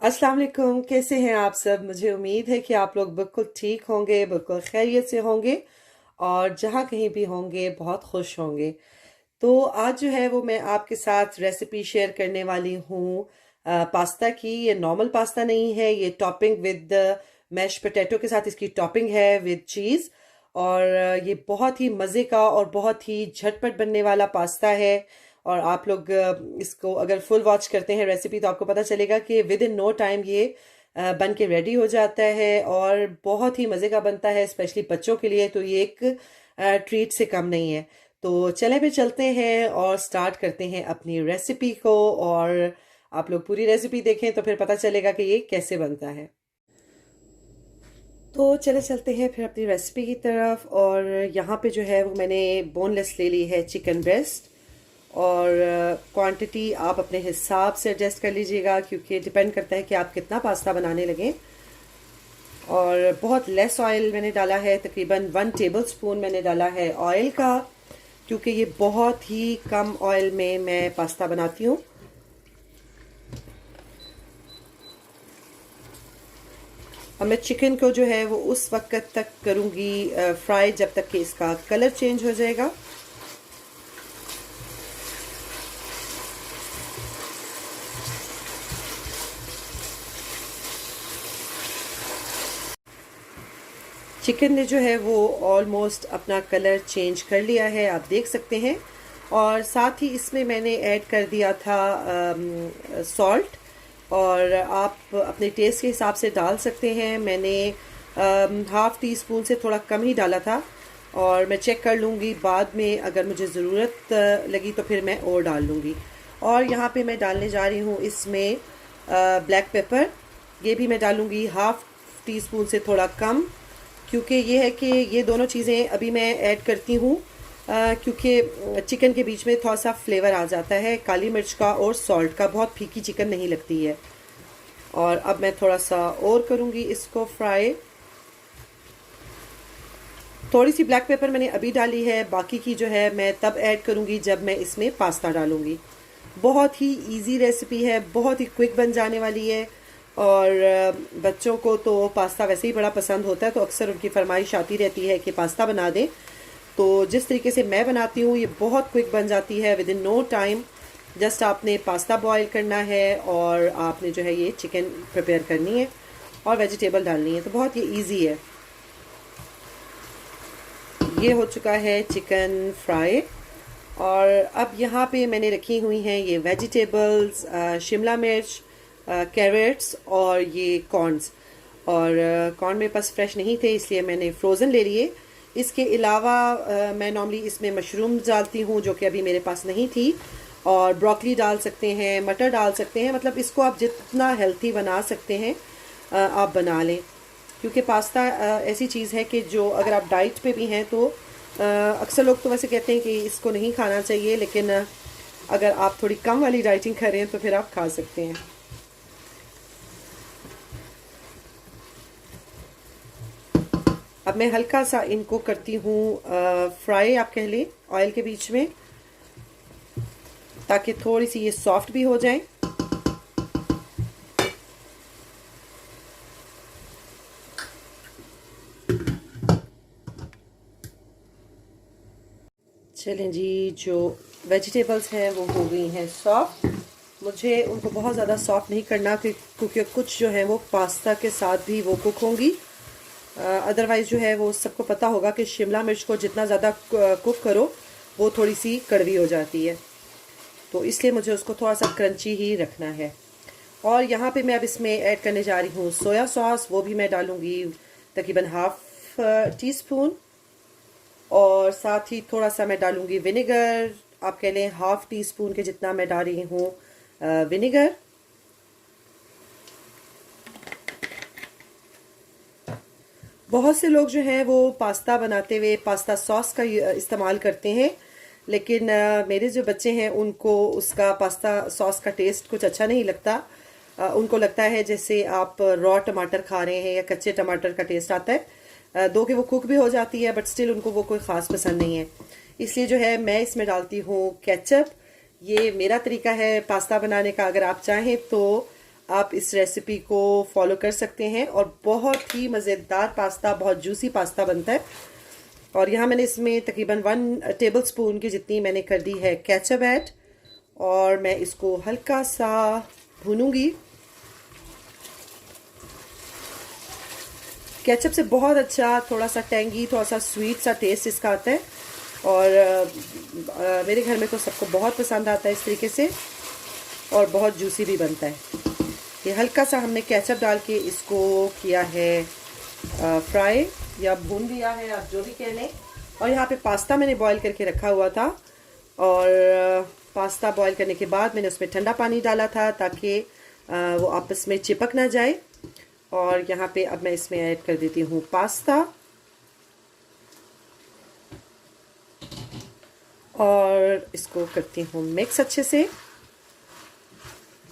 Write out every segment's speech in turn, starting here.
अस्सलाम वालेकुम। कैसे हैं आप सब? मुझे उम्मीद है कि आप लोग बिल्कुल ठीक होंगे, बिल्कुल खैरियत से होंगे और जहाँ कहीं भी होंगे बहुत खुश होंगे। तो आज जो है वो मैं आपके साथ रेसिपी शेयर करने वाली हूँ पास्ता की। ये नॉर्मल पास्ता नहीं है, ये टॉपिंग विद मैश पोटैटो के साथ इसकी टॉपिंग है विद चीज़। और ये बहुत ही मज़े का और बहुत ही झटपट बनने वाला पास्ता है। और आप लोग इसको अगर फुल वॉच करते हैं रेसिपी तो आपको पता चलेगा कि विद इन नो टाइम ये बन के रेडी हो जाता है और बहुत ही मज़े का बनता है, स्पेशली बच्चों के लिए तो ये एक ट्रीट से कम नहीं है। तो चले भी चलते हैं और स्टार्ट करते हैं अपनी रेसिपी को। और आप लोग पूरी रेसिपी देखें तो फिर पता चलेगा कि ये कैसे बनता है। तो चले चलते हैं फिर अपनी रेसिपी की तरफ। और यहाँ पे जो है वो मैंने बोनलेस ले ली है चिकन ब्रेस्ट। और क्वांटिटी आप अपने हिसाब से एडजस्ट कर लीजिएगा क्योंकि डिपेंड करता है कि आप कितना पास्ता बनाने लगें। और बहुत लेस ऑयल मैंने डाला है, तकरीबन 1 टेबल स्पून मैंने डाला है ऑयल का, क्योंकि ये बहुत ही कम ऑयल में मैं पास्ता बनाती हूँ। और मैं चिकन को जो है वो उस वक्त तक करूँगी फ्राई जब तक कि इसका कलर चेंज हो जाएगा। चिकन ने जो है वो ऑलमोस्ट अपना कलर चेंज कर लिया है, आप देख सकते हैं। और साथ ही इसमें मैंने ऐड कर दिया था सॉल्ट। और आप अपने टेस्ट के हिसाब से डाल सकते हैं। मैंने हाफ़ टी स्पून से थोड़ा कम ही डाला था और मैं चेक कर लूँगी बाद में, अगर मुझे ज़रूरत लगी तो फिर मैं और डाल लूँगी। और यहाँ पे मैं डालने जा रही हूँ इसमें ब्लैक पेपर। ये भी मैं डालूँगी हाफ़ टी स्पून से थोड़ा कम, क्योंकि ये है कि ये दोनों चीज़ें अभी मैं ऐड करती हूँ क्योंकि चिकन के बीच में थोड़ा सा फ्लेवर आ जाता है काली मिर्च का और सॉल्ट का, बहुत फीकी चिकन नहीं लगती है। और अब मैं थोड़ा सा और करूँगी इसको फ्राई। थोड़ी सी ब्लैक पेपर मैंने अभी डाली है, बाकी की जो है मैं तब ऐड करूँगी जब मैं इसमें पास्ता डालूँगी। बहुत ही इजी रेसिपी है, बहुत ही क्विक बन जाने वाली है। और बच्चों को तो पास्ता वैसे ही बड़ा पसंद होता है, तो अक्सर उनकी फरमाइश आती रहती है कि पास्ता बना दें। तो जिस तरीके से मैं बनाती हूँ ये बहुत क्विक बन जाती है, within no time. Just आपने पास्ता बॉईल करना है और आपने जो है ये चिकन प्रिपेयर करनी है और वेजिटेबल डालनी है, तो बहुत ये ईजी है। ये हो चुका है चिकन फ्राई। और अब यहाँ पे मैंने रखी हुई हैं ये वेजिटेबल्स, शिमला मिर्च, कैरेट्स और ये कॉर्न्स। और कॉर्न मेरे पास फ्रेश नहीं थे इसलिए मैंने फ्रोज़न ले लिए। इसके अलावा मैं नॉर्मली इसमें मशरूम डालती हूँ जो कि अभी मेरे पास नहीं थी। और ब्रोकली डाल सकते हैं, मटर डाल सकते हैं, मतलब इसको आप जितना हेल्थी बना सकते हैं आप बना लें। क्योंकि पास्ता ऐसी चीज़ है कि जो अगर आप डाइट पे भी हैं तो अक्सर लोग तो वैसे कहते हैं कि इसको नहीं खाना चाहिए, लेकिन अगर आप थोड़ी कम वाली डाइटिंग कर रहे हैं तो फिर आप खा सकते हैं। अब मैं हल्का सा इनको करती हूँ फ्राई, आप कह लें ऑयल के बीच में, ताकि थोड़ी सी ये सॉफ्ट भी हो जाए। चलें जी, जो वेजिटेबल्स हैं वो हो गई हैं सॉफ्ट। मुझे उनको बहुत ज़्यादा सॉफ्ट नहीं करना क्योंकि कुछ जो है वो पास्ता के साथ भी वो कुक होंगी। अदरवाइज़ जो है वो सबको पता होगा कि शिमला मिर्च को जितना ज़्यादा कुक करो वो थोड़ी सी कड़वी हो जाती है, तो इसलिए मुझे उसको थोड़ा सा क्रंची ही रखना है। और यहाँ पे मैं अब इसमें ऐड करने जा रही हूँ सोया सॉस, वो भी मैं डालूँगी तकरीबन हाफ़ टी स्पून। और साथ ही थोड़ा सा मैं डालूँगी विनेगर, आप कह लें हाफ़ टी स्पून के जितना मैं डाल रही हूँ विनेगर। बहुत से लोग जो हैं वो पास्ता बनाते हुए पास्ता सॉस का इस्तेमाल करते हैं, लेकिन मेरे जो बच्चे हैं उनको उसका पास्ता सॉस का टेस्ट कुछ अच्छा नहीं लगता। उनको लगता है जैसे आप रॉ टमाटर खा रहे हैं या कच्चे टमाटर का टेस्ट आता है। दो कि वो कुक भी हो जाती है बट स्टिल उनको वो कोई ख़ास पसंद नहीं है। इसलिए जो है मैं इसमें डालती हूँ केचप। ये मेरा तरीका है पास्ता बनाने का। अगर आप चाहें तो आप इस रेसिपी को फॉलो कर सकते हैं और बहुत ही मज़ेदार पास्ता, बहुत जूसी पास्ता बनता है। और यहाँ मैंने इसमें तकरीबन 1 टेबल स्पून की जितनी मैंने कर दी है केचप ऐड, और मैं इसको हल्का सा भूनूंगी। केचप से बहुत अच्छा थोड़ा सा टेंगी, थोड़ा सा स्वीट सा टेस्ट इसका आता है, और मेरे घर में तो सबको बहुत पसंद आता है इस तरीके से, और बहुत जूसी भी बनता है। ये हल्का सा हमने केचप डाल के इसको किया है फ्राई या भून लिया है, आप जो भी कह लें। और यहाँ पे पास्ता मैंने बॉईल करके रखा हुआ था, और पास्ता बॉईल करने के बाद मैंने उसमें ठंडा पानी डाला था ताकि वो आपस में चिपक ना जाए। और यहाँ पे अब मैं इसमें ऐड कर देती हूँ पास्ता, और इसको करती हूँ मिक्स अच्छे से।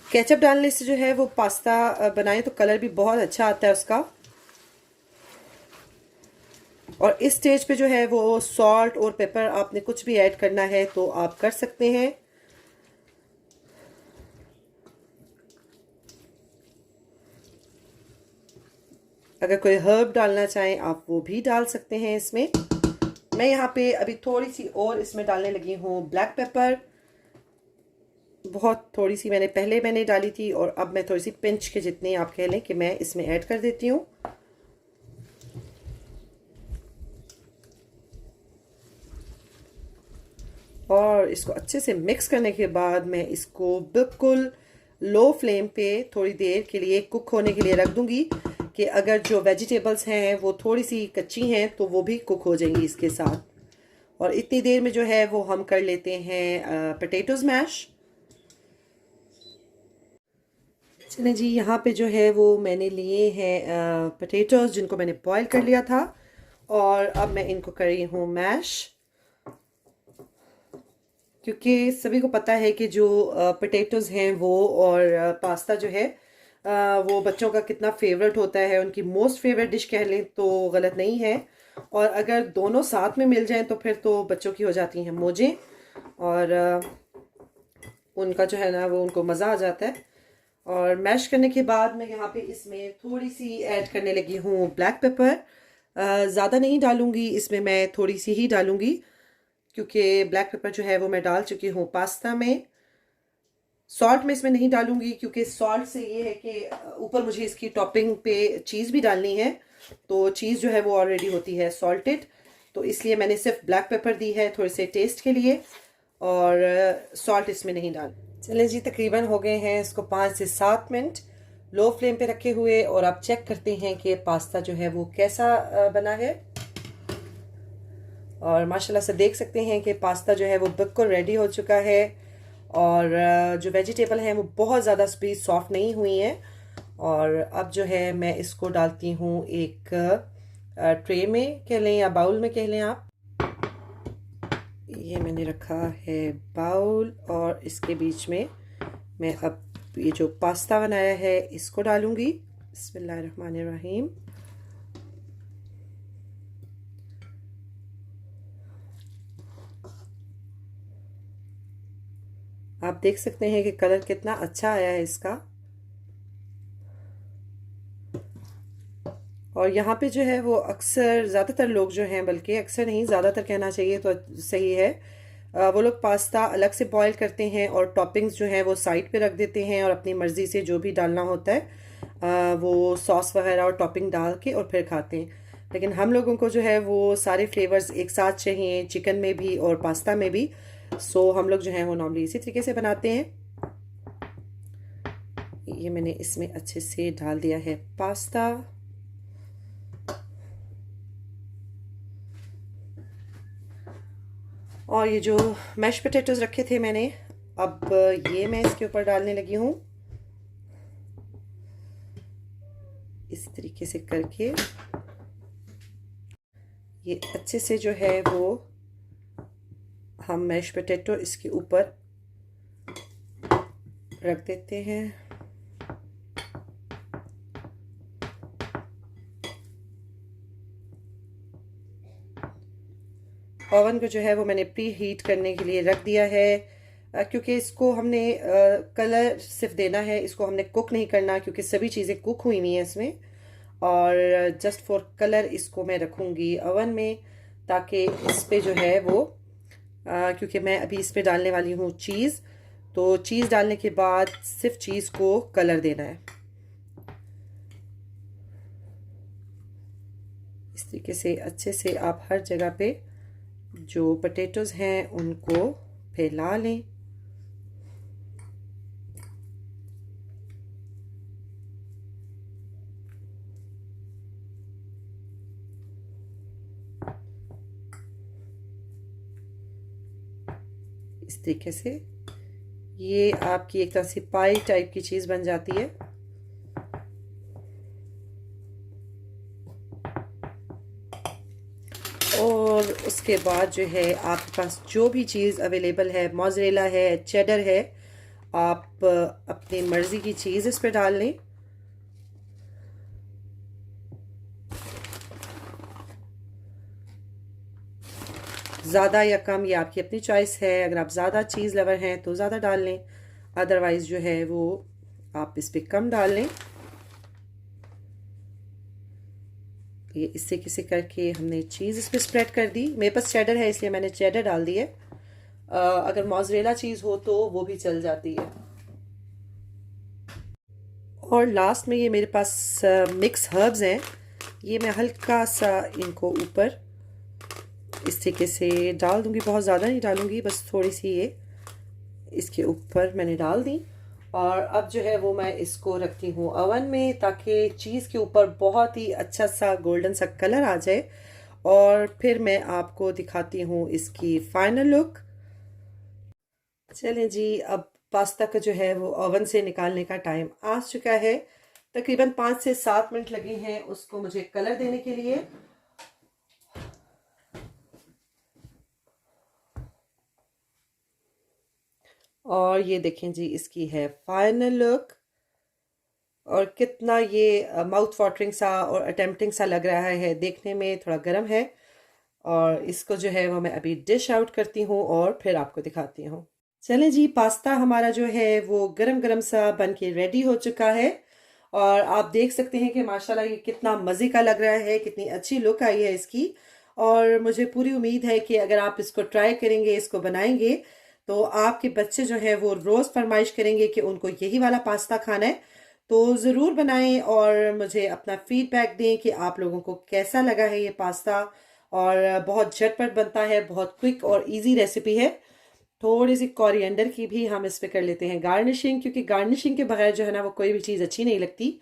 केचप डालने से जो है वो पास्ता बनाए तो कलर भी बहुत अच्छा आता है उसका। और इस स्टेज पे जो है वो सॉल्ट और पेपर आपने कुछ भी ऐड करना है तो आप कर सकते हैं। अगर कोई हर्ब डालना चाहें आप वो भी डाल सकते हैं इसमें। मैं यहाँ पे अभी थोड़ी सी और इसमें डालने लगी हूँ ब्लैक पेपर। बहुत थोड़ी सी मैंने डाली थी, और अब मैं थोड़ी सी पिंच के जितनी आप कह लें कि मैं इसमें ऐड कर देती हूँ। और इसको अच्छे से मिक्स करने के बाद मैं इसको बिल्कुल लो फ्लेम पे थोड़ी देर के लिए कुक होने के लिए रख दूंगी, कि अगर जो वेजिटेबल्स हैं वो थोड़ी सी कच्ची हैं तो वो भी कुक हो जाएंगी इसके साथ। और इतनी देर में जो है वो हम कर लेते हैं पोटैटोज मैश। चलिए जी, यहाँ पे जो है वो मैंने लिए हैं पोटैटोज जिनको मैंने बॉईल कर लिया था, और अब मैं इनको कर रही हूँ मैश। क्योंकि सभी को पता है कि जो पोटैटोज हैं वो और पास्ता जो है वो बच्चों का कितना फेवरेट होता है, उनकी मोस्ट फेवरेट डिश कह लें तो गलत नहीं है। और अगर दोनों साथ में मिल जाएं तो फिर तो बच्चों की हो जाती हैं मौजें, और उनका जो है ना वो उनको मज़ा आ जाता है। और मैश करने के बाद मैं यहाँ पे इसमें थोड़ी सी ऐड करने लगी हूँ ब्लैक पेपर। ज़्यादा नहीं डालूंगी इसमें, मैं थोड़ी सी ही डालूंगी, क्योंकि ब्लैक पेपर जो है वो मैं डाल चुकी हूँ पास्ता में। सॉल्ट में इसमें नहीं डालूंगी, क्योंकि सॉल्ट से ये है कि ऊपर मुझे इसकी टॉपिंग पे चीज़ भी डालनी है, तो चीज़ जो है वो ऑलरेडी होती है सॉल्टेड, तो इसलिए मैंने सिर्फ ब्लैक पेपर दी है थोड़े से टेस्ट के लिए, और सॉल्ट इसमें नहीं डाल। चलें जी, तकरीबन हो गए हैं इसको 5 से 7 मिनट लो फ्लेम पे रखे हुए, और आप चेक करते हैं कि पास्ता जो है वो कैसा बना है। और माशाल्लाह से देख सकते हैं कि पास्ता जो है वो बिल्कुल रेडी हो चुका है, और जो वेजिटेबल हैं वो बहुत ज़्यादा भी सॉफ्ट नहीं हुई हैं। और अब जो है मैं इसको डालती हूँ एक ट्रे में कह लें या बाउल में कह लें आप। ये मैंने रखा है बाउल, और इसके बीच में मैं अब ये जो पास्ता बनाया है इसको डालूंगी। बिस्मिल्लाहिर्रहमानिर्रहीम। आप देख सकते हैं कि कलर कितना अच्छा आया है इसका। और यहाँ पे जो है वो अक्सर ज़्यादातर लोग जो हैं, बल्कि अक्सर नहीं ज़्यादातर कहना चाहिए तो सही है, वो लोग पास्ता अलग से बॉईल करते हैं और टॉपिंग्स जो हैं वो साइड पे रख देते हैं, और अपनी मर्ज़ी से जो भी डालना होता है वो सॉस वगैरह और टॉपिंग डाल के और फिर खाते हैं। लेकिन हम लोगों को जो है वो सारे फ्लेवर्स एक साथ चाहिए, चिकन में भी और पास्ता में भी। सो हम लोग जो हैं वो नॉर्मली इसी तरीके से बनाते हैं। ये मैंने इसमें अच्छे से डाल दिया है पास्ता। और ये जो मैश पोटैटोज रखे थे मैंने, अब ये मैं इसके ऊपर डालने लगी हूँ इस तरीके से करके। ये अच्छे से जो है वो हम मैश पोटैटो इसके ऊपर रख देते हैं। ओवन को जो है वो मैंने प्री हीट करने के लिए रख दिया है क्योंकि इसको हमने कलर सिर्फ देना है, इसको हमने कुक नहीं करना क्योंकि सभी चीज़ें कुक हुई हुई हैं इसमें। और जस्ट फॉर कलर इसको मैं रखूँगी ओवन में, ताकि इस पे जो है वो क्योंकि मैं अभी इस पे डालने वाली हूँ चीज़, तो चीज़ डालने के बाद सिर्फ चीज़ को कलर देना है। इस तरीके से अच्छे से आप हर जगह पे जो पोटैटोज़ हैं उनको फैला लें। इस तरीके से ये आपकी एक तरह से पाई टाइप की चीज़ बन जाती है। और उसके बाद जो है आपके पास जो भी चीज़ अवेलेबल है, मोज़रेला है, चेडर है, आप अपनी मर्ज़ी की चीज़ इस पर डाल लें। ज़्यादा या कम ये आपकी अपनी चॉइस है। अगर आप ज़्यादा चीज़ लवर हैं तो ज़्यादा डाल लें, अदरवाइज़ जो है वो आप इस पर कम डाल लें। ये इससे किसी करके हमने चीज़ इस पर स्प्रेड कर दी। मेरे पास चेडर है इसलिए मैंने चेडर डाल दी है। अगर मोज़रेला चीज़ हो तो वो भी चल जाती है। और लास्ट में ये मेरे पास मिक्स हर्ब्स हैं, ये मैं हल्का सा इनको ऊपर इस तरीके से डाल दूंगी। बहुत ज़्यादा नहीं डालूंगी, बस थोड़ी सी ये इसके ऊपर मैंने डाल दी। और अब जो है वो मैं इसको रखती हूँ ओवन में, ताकि चीज़ के ऊपर बहुत ही अच्छा सा गोल्डन सा कलर आ जाए। और फिर मैं आपको दिखाती हूँ इसकी फाइनल लुक। चलें जी, अब पास्ता का जो है वो ओवन से निकालने का टाइम आ चुका है। तकरीबन 5 से 7 मिनट लगे हैं उसको मुझे कलर देने के लिए। और ये देखें जी, इसकी है फाइनल लुक। और कितना ये माउथ वाटरिंग सा और अटेम्प्टिंग सा लग रहा है, देखने में थोड़ा गर्म है। और इसको जो है वो मैं अभी डिश आउट करती हूँ और फिर आपको दिखाती हूँ। चलें जी, पास्ता हमारा जो है वो गरम गरम सा बन के रेडी हो चुका है। और आप देख सकते हैं कि माशाल्लाह ये कितना मज़े का लग रहा है, कितनी अच्छी लुक आई है इसकी। और मुझे पूरी उम्मीद है कि अगर आप इसको ट्राई करेंगे, इसको बनाएंगे, तो आपके बच्चे जो है वो रोज़ फरमाइश करेंगे कि उनको यही वाला पास्ता खाना है। तो ज़रूर बनाएं और मुझे अपना फीडबैक दें कि आप लोगों को कैसा लगा है ये पास्ता। और बहुत झटपट बनता है, बहुत क्विक और इजी रेसिपी है। थोड़ी सी कोरिएंडर की भी हम इस पे कर लेते हैं गार्निशिंग, क्योंकि गार्निशिंग के बगैर जो है ना वो कोई भी चीज़ अच्छी नहीं लगती।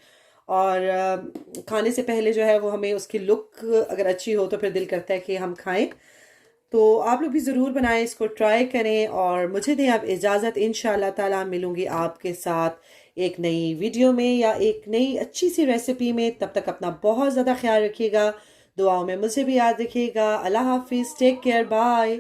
और खाने से पहले जो है वो हमें उसकी लुक अगर अच्छी हो तो फिर दिल करता है कि हम खाएं। तो आप लोग भी ज़रूर बनाएं, इसको ट्राई करें और मुझे दें आप इजाज़त। इंशाल्लाह ताला मिलूंगी आपके साथ एक नई वीडियो में या एक नई अच्छी सी रेसिपी में। तब तक अपना बहुत ज़्यादा ख्याल रखिएगा, दुआओं में मुझे भी याद रखिएगा। अल्लाह हाफिज़, टेक केयर, बाय।